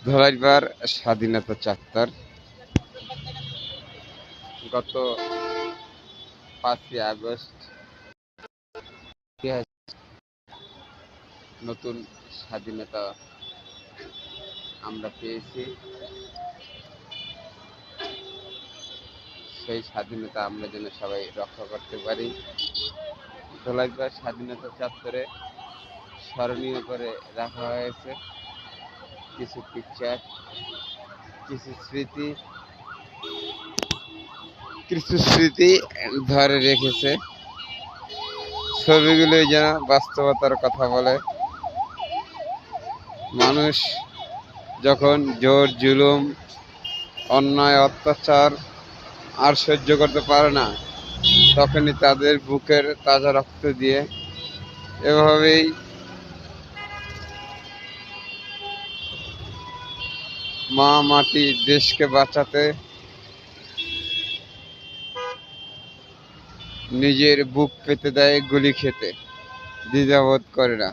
ধলাইবার স্বাধীনতা চত্বর গত 5ই আগস্ট নতুন স্বাধীনতা আমরা পেয়েছি। সেই স্বাধীনতা আমরা যেন সবাই রক্ষা করতে পারি। ধলাইবার স্বাধীনতা চত্বরে স্মরণীয় করে রাখা হয়েছে কিছু পিকচার, কিছু স্মৃতি ধরে রেখেছে। ছবিগুলোই যেন বাস্তবতার কথা বলে। মানুষ যখন জোর জুলুম, অন্যায়, অত্যাচার আর সহ্য করতে পারে না, তখনই তাদের বুকের তাজা রক্ত দিয়ে এভাবেই মা মাটি দেশকে বাঁচাতে নিজের বুক পেতে দেয় গুলি খেতে, দ্বিধাবোধ করে না।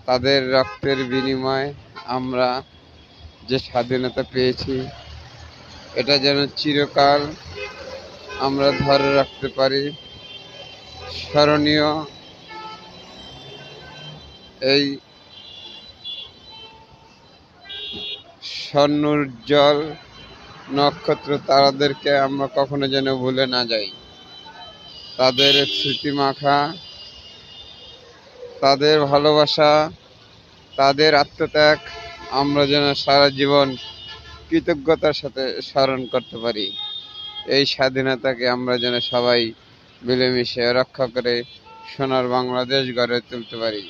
তাদের রক্তের বিনিময়ে আমরা যে স্বাধীনতা পেয়েছি, এটা যেন চিরকাল আমরা ধরে রাখতে পারি। স্মরণীয় এই স্বর্ণোজ্জ্বল নক্ষত্র তারাদেরকে আমরা কখনো যেন ভুলে না যাই। তাদের স্মৃতিমাখা, তাদের ভালোবাসা, তাদের আত্মত্যাগ আমরা যেন সারা জীবন কৃতজ্ঞতার সাথে স্মরণ করতে পারি। এই স্বাধীনতাকে আমরা যেন সবাই মিলেমিশে রক্ষা করে সোনার বাংলাদেশ গড়ে তুলতে পারি।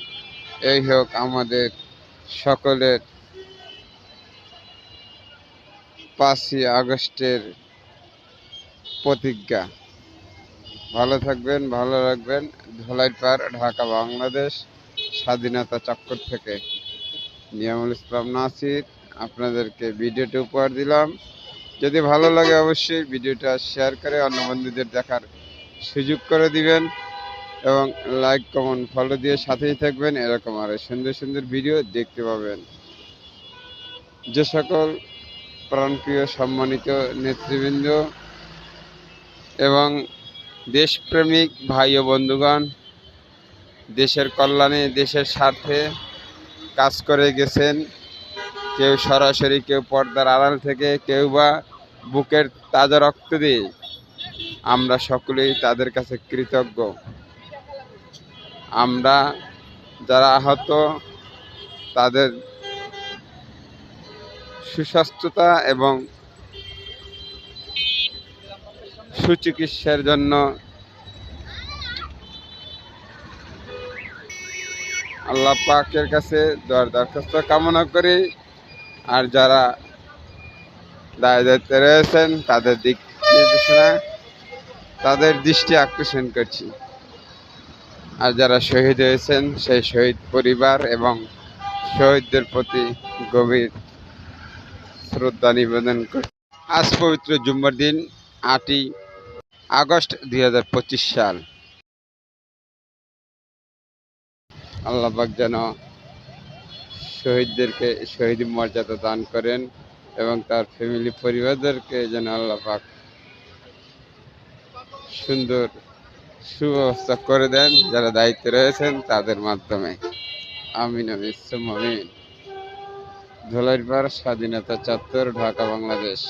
এই হোক আমাদের সকলের 5ই আগস্টের প্রতিজ্ঞা। ভালো থাকবেন, ভালো রাখবেন। ধলাইপাড়, ঢাকা, বাংলাদেশ স্বাধীনতা চক্কর থেকে নিয়ামুল ইসলাম নাসির আপনাদেরকে ভিডিওটি উপহার দিলাম। যদি ভালো লাগে অবশ্যই ভিডিওটা শেয়ার করে অন্য বন্ধুদের দেখার সুযোগ করে দিবেন এবং লাইক, কমেন্ট, ফলো দিয়ে সাথেই থাকবেন। এরকম আরো সুন্দর সুন্দর ভিডিও দেখতে পাবেন। যে সকল প্রাণপ্রিয় সম্মানিত নেতৃবৃন্দ এবং দেশপ্রেমিক ভাই ও বন্ধুগণ দেশের কল্যাণে, দেশের স্বার্থে কাজ করে গেছেন, কেউ সরাসরি, কেউ পর্দার আড়াল থেকে, কেউ বা বুকের তাজা রক্ত দিয়ে, আমরা সকলেই তাদের কাছে কৃতজ্ঞ। আমরা যারা আহত তাদের সুস্বাস্থ্যতা এবং সুচিকিৎসার জন্য আল্লাহ পাকের কাছে দরখাস্ত কামনা করি। আর যারা দায়িত্বে রয়েছেন তাদের দিক নির্দেশনা, তাদের দৃষ্টি আকর্ষণ করছি। আর যারা শহীদ হয়েছেন সেই শহীদ পরিবার এবং শহীদদের প্রতি গভীর শ্রদ্ধা নিবেদন করছি। আজ পবিত্র জুম্মার দিন, 8ই আগস্ট 2025 সাল। আল্লাহ পাক যেন শহীদদেরকে শহীদ মর্যাদা দান করেন এবং তার ফ্যামিলি পরিবারদেরকে যেন আল্লাহ পাক সুন্দর সুব্যবস্থা করে দেন যারা দায়িত্বে রয়েছেন তাদের মাধ্যমে। আমিন আমিন সুম্মা আমিন। ধলাইপাড় স্বাধীনতা চত্বর, ঢাকা, বাংলাদেশ।